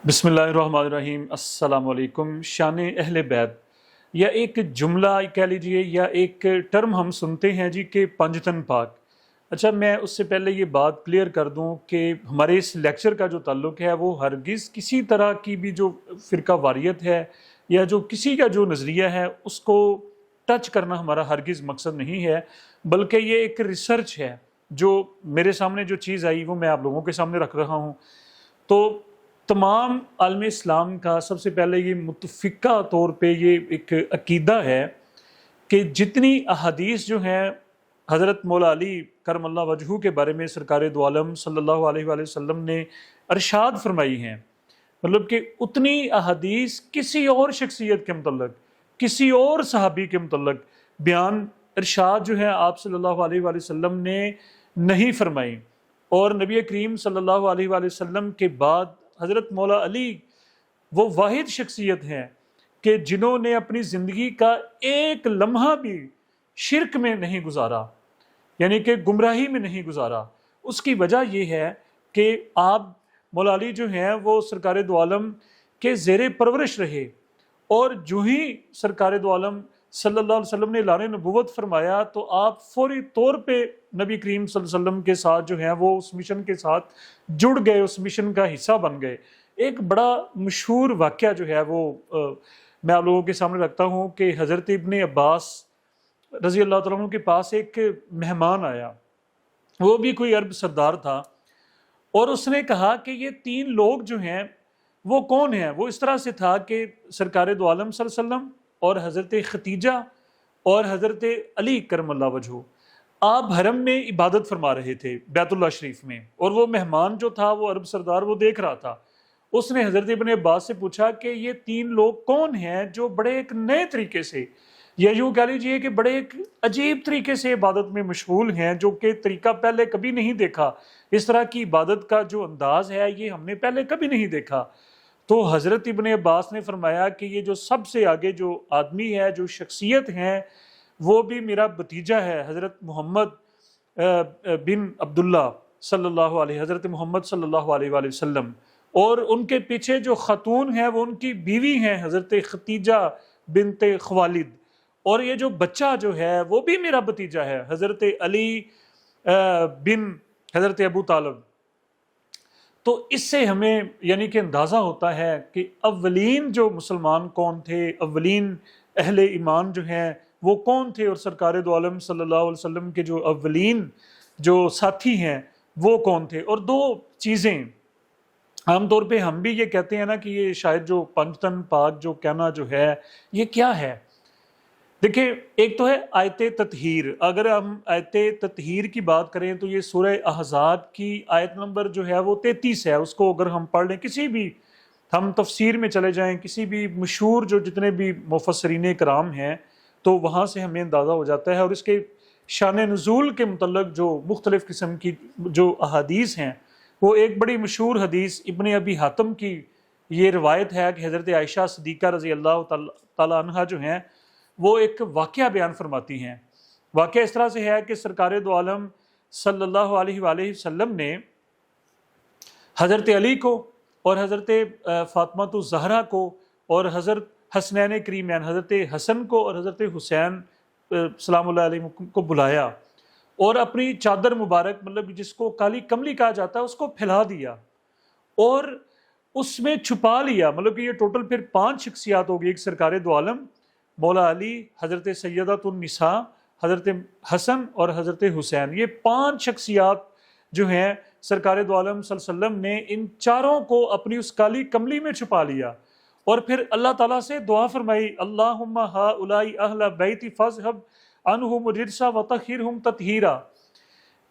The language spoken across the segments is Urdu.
بسم اللہ الرحمن الرحیم۔ السلام علیکم۔ شان اہل بیت یا ایک جملہ کہہ لیجئے یا ایک ٹرم ہم سنتے ہیں جی کہ پنجتن پاک۔ اچھا، میں اس سے پہلے یہ بات کلیئر کر دوں کہ ہمارے اس لیکچر کا جو تعلق ہے وہ ہرگز کسی طرح کی بھی جو فرقہ واریت ہے یا جو کسی کا جو نظریہ ہے اس کو ٹچ کرنا ہمارا ہرگز مقصد نہیں ہے، بلکہ یہ ایک ریسرچ ہے۔ جو میرے سامنے جو چیز آئی وہ میں آپ لوگوں کے سامنے رکھ رہا ہوں۔ تو تمام عالم اسلام کا سب سے پہلے یہ متفقہ طور پہ یہ ایک عقیدہ ہے کہ جتنی احادیث جو ہیں حضرت مولا علی کرم اللہ وجہہ کے بارے میں سرکار دو عالم صلی اللہ علیہ وآلہ وسلم نے ارشاد فرمائی ہیں، مطلب کہ اتنی احادیث کسی اور شخصیت کے متعلق، کسی اور صحابی کے متعلق بیان ارشاد جو ہے آپ صلی اللہ علیہ وآلہ وسلم نے نہیں فرمائی۔ اور نبی کریم صلی اللہ علیہ وآلہ وسلم کے بعد حضرت مولا علی وہ واحد شخصیت ہیں کہ جنہوں نے اپنی زندگی کا ایک لمحہ بھی شرک میں نہیں گزارا، یعنی کہ گمراہی میں نہیں گزارا۔ اس کی وجہ یہ ہے کہ آپ مولا علی جو ہیں وہ سرکار دو عالم کے زیر پرورش رہے، اور جو ہی سرکار دو عالم صلی اللہ علیہ وسلم نے اعلان نبوت فرمایا تو آپ فوری طور پہ نبی کریم صلی اللہ علیہ وسلم کے ساتھ جو ہیں وہ اس مشن کے ساتھ جڑ گئے، اس مشن کا حصہ بن گئے۔ ایک بڑا مشہور واقعہ جو ہے وہ میں آپ لوگوں کے سامنے رکھتا ہوں کہ حضرت ابن عباس رضی اللہ تعالیٰ عنہ کے پاس ایک مہمان آیا، وہ بھی کوئی عرب سردار تھا، اور اس نے کہا کہ یہ تین لوگ جو ہیں وہ کون ہیں؟ وہ اس طرح سے تھا کہ سرکار دو عالم صلی اللہ علیہ وسلم اور حضرت ختیجہ اور حضرت علی کرم اللہ وجہہ آپ حرم میں عبادت فرما رہے تھے بیت اللہ شریف میں، اور وہ مہمان جو تھا وہ عرب سردار وہ دیکھ رہا تھا۔ اس نے حضرت ابن عباس سے پوچھا کہ یہ تین لوگ کون ہیں جو بڑے ایک نئے طریقے سے یا یوں کہہ لیجیے کہ بڑے ایک عجیب طریقے سے عبادت میں مشغول ہیں، جو کہ طریقہ پہلے کبھی نہیں دیکھا، اس طرح کی عبادت کا جو انداز ہے یہ ہم نے پہلے کبھی نہیں دیکھا۔ تو حضرت ابن عباس نے فرمایا کہ یہ جو سب سے آگے جو آدمی ہے، جو شخصیت ہیں، وہ بھی میرا بھتیجا ہے، حضرت محمد بن عبداللہ صلی اللہ علیہ، حضرت محمد صلی اللہ علیہ وآلہ وسلم، اور ان کے پیچھے جو خاتون ہیں وہ ان کی بیوی ہیں حضرت ختیجہ بنت خوالد، اور یہ جو بچہ جو ہے وہ بھی میرا بھتیجا ہے حضرت علی بن حضرت ابو طالب۔ تو اس سے ہمیں یعنی کہ اندازہ ہوتا ہے کہ اولین جو مسلمان کون تھے، اولین اہل ایمان جو ہیں وہ کون تھے، اور سرکار دو عالم صلی اللہ علیہ وسلم کے جو اولین جو ساتھی ہیں وہ کون تھے۔ اور دو چیزیں عام طور پہ ہم بھی یہ کہتے ہیں نا کہ یہ شاید جو پنجتن پاک جو کہنا جو ہے یہ کیا ہے؟ دیکھیں، ایک تو ہے آیت تطہیر۔ اگر ہم آیت تطہیر کی بات کریں تو یہ سورہ احزاب کی آیت نمبر جو ہے وہ 33 ہے۔ اس کو اگر ہم پڑھ لیں، کسی بھی ہم تفسیر میں چلے جائیں، کسی بھی مشہور جو جتنے بھی مفسرین کرام ہیں تو وہاں سے ہمیں اندازہ ہو جاتا ہے۔ اور اس کے شان نزول کے متعلق جو مختلف قسم کی جو احادیث ہیں، وہ ایک بڑی مشہور حدیث ابن ابی حاتم کی یہ روایت ہے کہ حضرت عائشہ صدیقہ رضی اللہ تعالیٰ عنہا جو ہیں وہ ایک واقعہ بیان فرماتی ہیں۔ واقعہ اس طرح سے ہے کہ سرکار دو عالم صلی اللہ علیہ وآلہ وسلم نے حضرت علی کو اور حضرت فاطمہ الزہرا کو اور حضرت حسنین کریمین حضرت حسن کو اور حضرت حسین سلام اللہ علیہ کو بلایا، اور اپنی چادر مبارک مطلب جس کو کالی کملی کہا جاتا ہے اس کو پھیلا دیا اور اس میں چھپا لیا۔ مطلب کہ یہ ٹوٹل پھر 5 شخصیات ہوگی، ایک سرکار دو عالم، مولا علی، حضرت سیدۃ النساء، حضرت حسن اور حضرت حسین۔ یہ 5 شخصیات جو ہیں سرکار دو عالم صلی اللہ علیہ وسلم نے ان چاروں کو اپنی اس کالی کملی میں چھپا لیا، اور پھر اللہ تعالیٰ سے دعا فرمائی، اللہم ہؤلاء اہل بیتی فاذھب عنہم الرجس وطہرھم تطہیرا،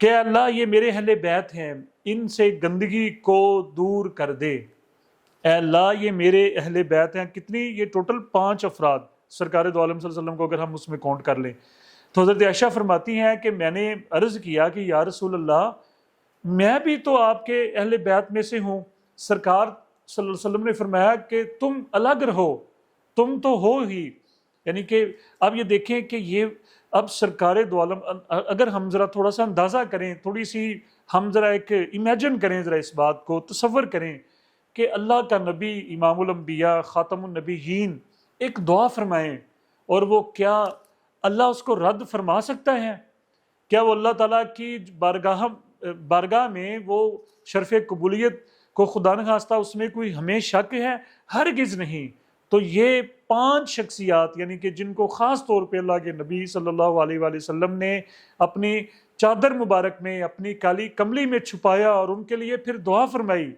کہ اللہ یہ میرے اہل بیت ہیں، ان سے گندگی کو دور کر دے۔ اے اللہ یہ میرے اہل بیت ہیں۔ کتنی؟ یہ ٹوٹل 5 افراد سرکار دو عالم صلی اللہ علیہ وسلم کو اگر ہم اس میں کاؤنٹ کر لیں تو حضرت عائشہ فرماتی ہیں کہ میں نے عرض کیا کہ یا رسول اللہ، میں بھی تو آپ کے اہل بیت میں سے ہوں۔ سرکار صلی اللہ علیہ وسلم نے فرمایا کہ تم الگ رہو، تم تو ہو ہی۔ یعنی کہ اب یہ دیکھیں کہ یہ اب سرکار دو عالم، اگر ہم ذرا تھوڑا سا اندازہ کریں، تھوڑی سی ہم ذرا ایک امیجن کریں، ذرا اس بات کو تصور کریں کہ اللہ کا نبی امام الانبیاء خاتم النبیین ایک دعا فرمائیں، اور وہ کیا اللہ اس کو رد فرما سکتا ہے؟ کیا وہ اللہ تعالیٰ کی بارگاہ میں وہ شرف قبولیت کو خدا نخواستہ اس میں کوئی ہمیں شک ہے؟ ہرگز نہیں۔ تو یہ 5 شخصیات یعنی کہ جن کو خاص طور پہ اللہ کے نبی صلی اللہ علیہ وآلہ وسلم نے اپنی چادر مبارک میں اپنی کالی کملی میں چھپایا اور ان کے لیے پھر دعا فرمائی،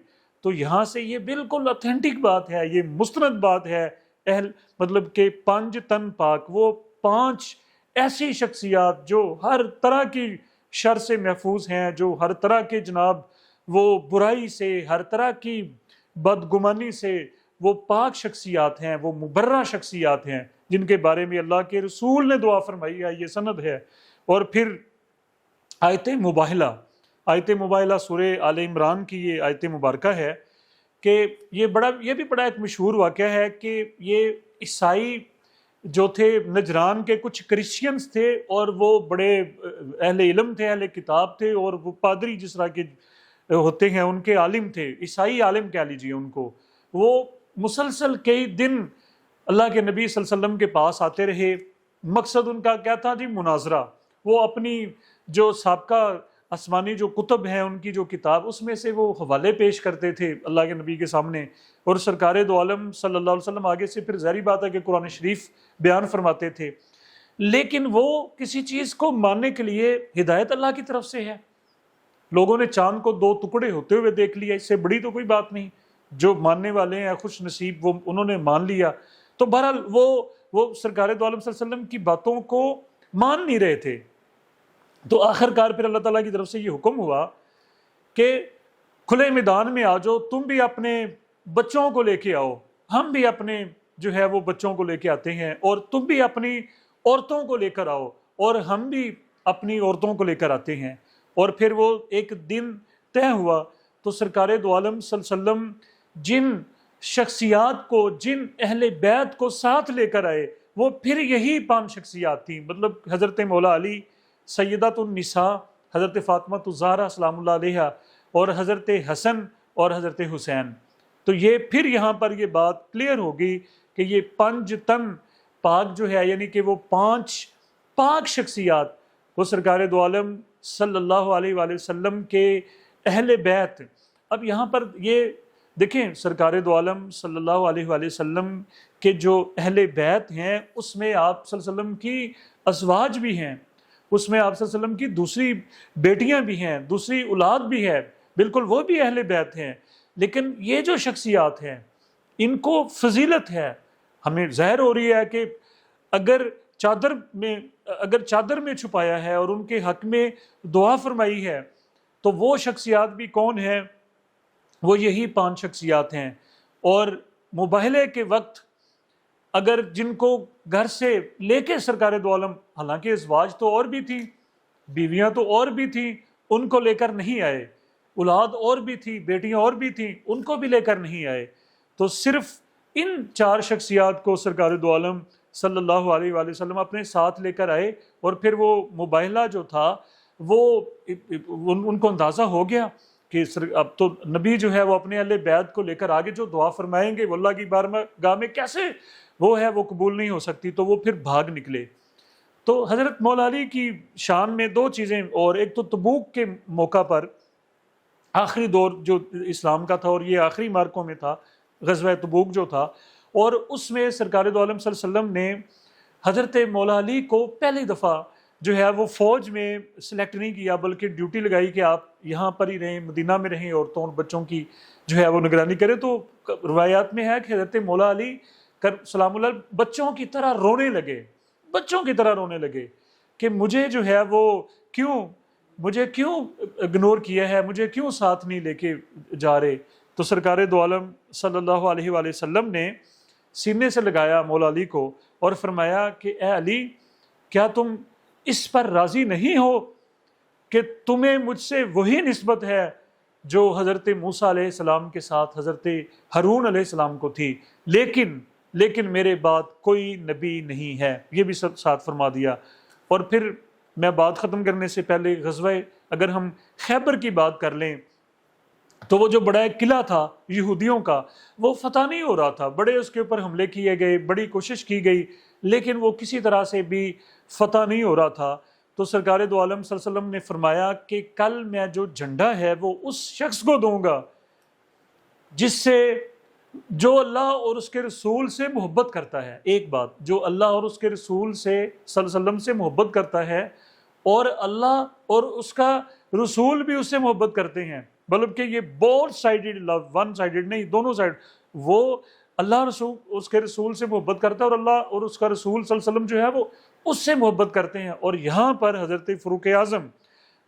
تو یہاں سے یہ بالکل اتھینٹک بات ہے، یہ مستند بات ہے۔ مطلب کہ 5 تن پاک، وہ 5 ایسی شخصیات جو ہر طرح کی شر سے محفوظ ہیں، جو ہر طرح کے جناب وہ برائی سے، ہر طرح کی بدگمانی سے وہ پاک شخصیات ہیں، وہ مبرہ شخصیات ہیں جن کے بارے میں اللہ کے رسول نے دعا فرمائی ہے، یہ سند ہے۔ اور پھر آیت مباہلہ سورہ آل عمران کی یہ آیت مبارکہ ہے کہ یہ بھی بڑا ایک مشہور واقعہ ہے کہ یہ عیسائی جو تھے نجران کے کچھ کرسچینز تھے، اور وہ بڑے اہل علم تھے، اہل کتاب تھے، اور وہ پادری جس طرح کے ہوتے ہیں ان کے عالم تھے، عیسائی عالم کہہ لیجیے ان کو۔ وہ مسلسل کئی دن اللہ کے نبی صلی اللہ علیہ وسلم کے پاس آتے رہے، مقصد ان کا کیا تھا جی؟ مناظرہ۔ وہ اپنی جو سابقہ آسمانی جو کتب ہیں ان کی جو کتاب، اس میں سے وہ حوالے پیش کرتے تھے اللہ کے نبی کے سامنے، اور سرکار دو عالم صلی اللہ علیہ وسلم آگے سے پھر ظاہری بات ہے کہ قرآن شریف بیان فرماتے تھے، لیکن وہ کسی چیز کو ماننے کے لیے ہدایت اللہ کی طرف سے ہے۔ لوگوں نے چاند کو 2 ٹکڑے ہوتے ہوئے دیکھ لیا، اس سے بڑی تو کوئی بات نہیں، جو ماننے والے ہیں خوش نصیب، وہ انہوں نے مان لیا۔ تو بہرحال وہ سرکار دو عالم صلی اللہ علیہ وسلم کی باتوں کو مان نہیں رہے تھے۔ تو آخر کار پھر اللہ تعالیٰ کی طرف سے یہ حکم ہوا کہ کھلے میدان میں آ جاؤ، تم بھی اپنے بچوں کو لے کے آؤ، ہم بھی اپنے جو ہے وہ بچوں کو لے کے آتے ہیں، اور تم بھی اپنی عورتوں کو لے کر آؤ، اور ہم بھی اپنی عورتوں کو لے کر آتے ہیں۔ اور پھر وہ ایک دن طے ہوا، تو سرکار دو عالم صلی اللہ علیہ وسلم جن شخصیات کو، جن اہل بیت کو ساتھ لے کر آئے، وہ پھر یہی 5 شخصیات تھیں، مطلب حضرت مولا علی، سیدۃ النساء حضرت فاطمہ الزہرا سلام اللہ علیہا، اور حضرت حسن اور حضرت حسین۔ تو یہ پھر یہاں پر یہ بات کلیئر ہوگی کہ یہ 5 تن پاک جو ہے، یعنی کہ وہ 5 پاک شخصیات، وہ سرکار دو عالم صلی اللہ علیہ وآلہ وسلم کے اہل بیت۔ اب یہاں پر یہ دیکھیں، سرکار دو عالم صلی اللہ علیہ وآلہ وسلم کے جو اہل بیت ہیں، اس میں آپ صلی اللہ علیہ وسلم کی ازواج بھی ہیں، اس میں آپ صلی اللہ علیہ وسلم کی دوسری بیٹیاں بھی ہیں، دوسری اولاد بھی ہے، بالکل وہ بھی اہل بیت ہیں۔ لیکن یہ جو شخصیات ہیں ان کو فضیلت ہے، ہمیں ظاہر ہو رہی ہے کہ اگر چادر میں چھپایا ہے اور ان کے حق میں دعا فرمائی ہے، تو وہ شخصیات بھی کون ہیں؟ وہ یہی 5 شخصیات ہیں۔ اور مباہلے کے وقت اگر جن کو گھر سے لے کے سرکار دو عالم، حالانکہ ازواج تو اور بھی تھیں، بیویاں تو اور بھی تھیں، ان کو لے کر نہیں آئے، اولاد اور بھی تھی، بیٹیاں اور بھی تھیں، ان کو بھی لے کر نہیں آئے، تو صرف ان 4 شخصیات کو سرکار دو عالم صلی اللہ علیہ وآلہ وسلم اپنے ساتھ لے کر آئے۔ اور پھر وہ مباہلہ جو تھا وہ ان کو اندازہ ہو گیا کہ اب تو نبی جو ہے وہ اپنے اہل بیت کو لے کر آگے جو دعا فرمائیں گے وہ اللہ کی بارگاہ میں کیسے وہ ہے وہ قبول نہیں ہو سکتی، تو وہ پھر بھاگ نکلے۔ تو حضرت مولا علی کی شان میں 2 چیزیں، اور ایک تو تبوک کے موقع پر آخری دور جو اسلام کا تھا، اور یہ آخری مارکوں میں تھا، غزوہ تبوک جو تھا، اور اس میں سرکار دو عالم صلی اللہ علیہ وسلم نے حضرت مولا علی کو پہلی دفعہ جو ہے وہ فوج میں سلیکٹ نہیں کیا، بلکہ ڈیوٹی لگائی کہ آپ یہاں پر ہی رہیں، مدینہ میں رہیں، عورتوں اور بچوں کی جو ہے وہ نگرانی کریں۔ تو روایات میں ہے کہ حضرت مولا علی سلام اللہ بچوں کی طرح رونے لگے کہ مجھے جو ہے وہ مجھے کیوں اگنور کیا ہے، مجھے کیوں ساتھ نہیں لے کے جا رہے۔ تو سرکار دو عالم صلی اللہ علیہ وآلہ وسلم نے سینے سے لگایا مولا علی کو اور فرمایا کہ اے علی، کیا تم اس پر راضی نہیں ہو کہ تمہیں مجھ سے وہی نسبت ہے جو حضرت موسیٰ علیہ السلام کے ساتھ حضرت ہارون علیہ السلام کو تھی، لیکن میرے بعد کوئی نبی نہیں ہے، یہ بھی ساتھ فرما دیا۔ اور پھر میں بات ختم کرنے سے پہلے غزوہ، اگر ہم خیبر کی بات کر لیں، تو وہ جو بڑا ایک قلعہ تھا یہودیوں کا وہ فتح نہیں ہو رہا تھا، بڑے اس کے اوپر حملے کیے گئے، بڑی کوشش کی گئی، لیکن وہ کسی طرح سے بھی فتح نہیں ہو رہا تھا۔ تو سرکار دو عالم صلی اللہ علیہ وسلم نے فرمایا کہ کل میں جو جھنڈا ہے وہ اس شخص کو دوں گا جس سے جو اللہ اور اس کے رسول سے محبت کرتا ہے۔ ایک بات، جو اللہ اور اس کے رسول سے صلی اللہ علیہ وسلم سے محبت کرتا ہے، اور اللہ اور اس کا رسول بھی اس سے محبت کرتے ہیں، بلکہ یہ بہت سائیڈڈ لو، ون سائیڈڈ نہیں، دونوں سائیڈ، وہ اللہ رسول اس کے رسول سے محبت کرتا ہے اور اللہ اور اس کا رسول صلی اللہ علیہ وسلم جو ہے وہ اس سے محبت کرتے ہیں۔ اور یہاں پر حضرت فاروق اعظم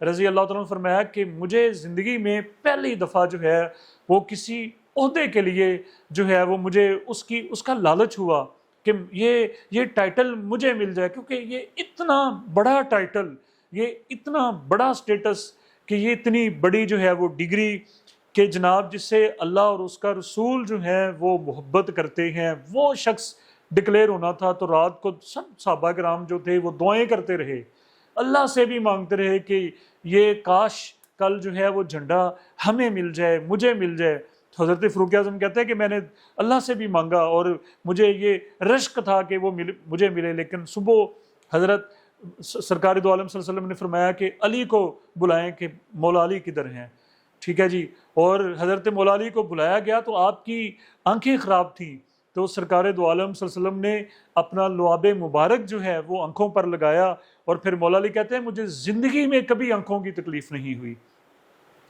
رضی اللہ تعالیٰ نے فرمایا کہ مجھے زندگی میں پہلی دفعہ جو ہے وہ کسی عہدے کے لیے جو ہے وہ مجھے اس کا لالچ ہوا کہ یہ ٹائٹل مجھے مل جائے، کیونکہ یہ اتنا بڑا ٹائٹل، یہ اتنا بڑا سٹیٹس، کہ یہ اتنی بڑی جو ہے وہ ڈگری کہ جناب جس سے اللہ اور اس کا رسول جو ہے وہ محبت کرتے ہیں، وہ شخص ڈکلیئر ہونا تھا۔ تو رات کو سب صحابہ کرام جو تھے وہ دعائیں کرتے رہے، اللہ سے بھی مانگتے رہے کہ یہ کاش کل جو ہے وہ جھنڈا ہمیں مل جائے، مجھے مل جائے۔ تو حضرت فاروق اعظم کہتے ہیں کہ میں نے اللہ سے بھی مانگا اور مجھے یہ رشک تھا کہ وہ مجھے ملے، لیکن صبح حضرت سرکار دو عالم صلی اللہ علیہ وسلم نے فرمایا کہ علی کو بلائیں کہ مولا علی کدھر ہیں، ٹھیک ہے جی۔ اور حضرت مولا علی کو بلایا گیا تو آپ کی آنکھیں خراب تھیں، تو سرکار دو عالم صلی اللہ علیہ وسلم نے اپنا لعاب مبارک جو ہے وہ آنکھوں پر لگایا، اور پھر مولا علی کہتے ہیں مجھے زندگی میں کبھی آنکھوں کی تکلیف نہیں ہوئی،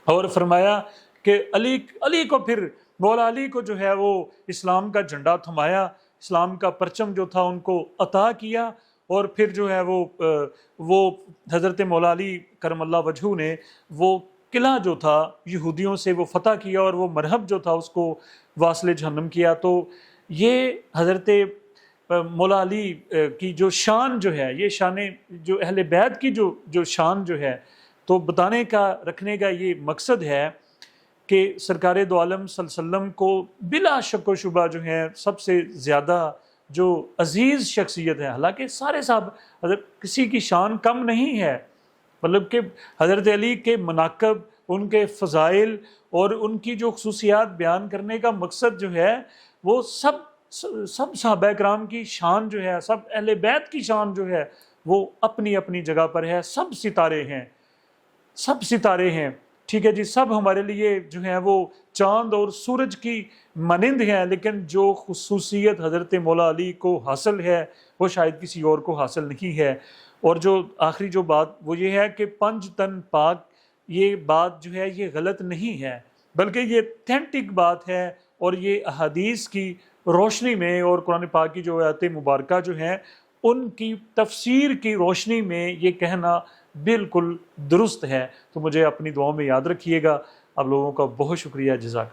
اور فرمایا کہ علی کو پھر مولا علی کو جو ہے وہ اسلام کا جھنڈا تھمایا، اسلام کا پرچم جو تھا ان کو عطا کیا، اور پھر جو ہے وہ حضرت مولا علی کرم اللہ وجہہ نے وہ قلعہ جو تھا یہودیوں سے وہ فتح کیا، اور وہ مرحب جو تھا اس کو واصل جہنم کیا۔ تو یہ حضرت مولا علی کی جو شان جو ہے، یہ شان جو اہل بیت کی جو شان جو ہے، تو بتانے کا رکھنے کا یہ مقصد ہے کہ سرکار دو عالم صلی اللہ علیہ وسلم کو بلا شک و شبہ جو ہے سب سے زیادہ جو عزیز شخصیت ہے، حالانکہ سارے صاحب حضرت کسی کی شان کم نہیں ہے، مطلب کہ حضرت علی کے مناقب، ان کے فضائل اور ان کی جو خصوصیات بیان کرنے کا مقصد جو ہے وہ سب صحابہ کرام کی شان جو ہے، سب اہل بیت کی شان جو ہے وہ اپنی اپنی جگہ پر ہے، سب ستارے ہیں، سب ستارے ہیں، ٹھیک ہے جی، سب ہمارے لیے جو ہیں وہ چاند اور سورج کی مانند ہیں، لیکن جو خصوصیت حضرت مولا علی کو حاصل ہے وہ شاید کسی اور کو حاصل نہیں ہے۔ اور جو آخری جو بات وہ یہ ہے کہ 5 تن پاک، یہ بات جو ہے یہ غلط نہیں ہے، بلکہ یہ اتھینٹک بات ہے، اور یہ احادیث کی روشنی میں اور قرآن پاک کی جو آیات مبارکہ جو ہیں ان کی تفسیر کی روشنی میں یہ کہنا بالکل درست ہے۔ تو مجھے اپنی دعاؤں میں یاد رکھیے گا۔ آپ لوگوں کا بہت شکریہ، جزاک اللہ۔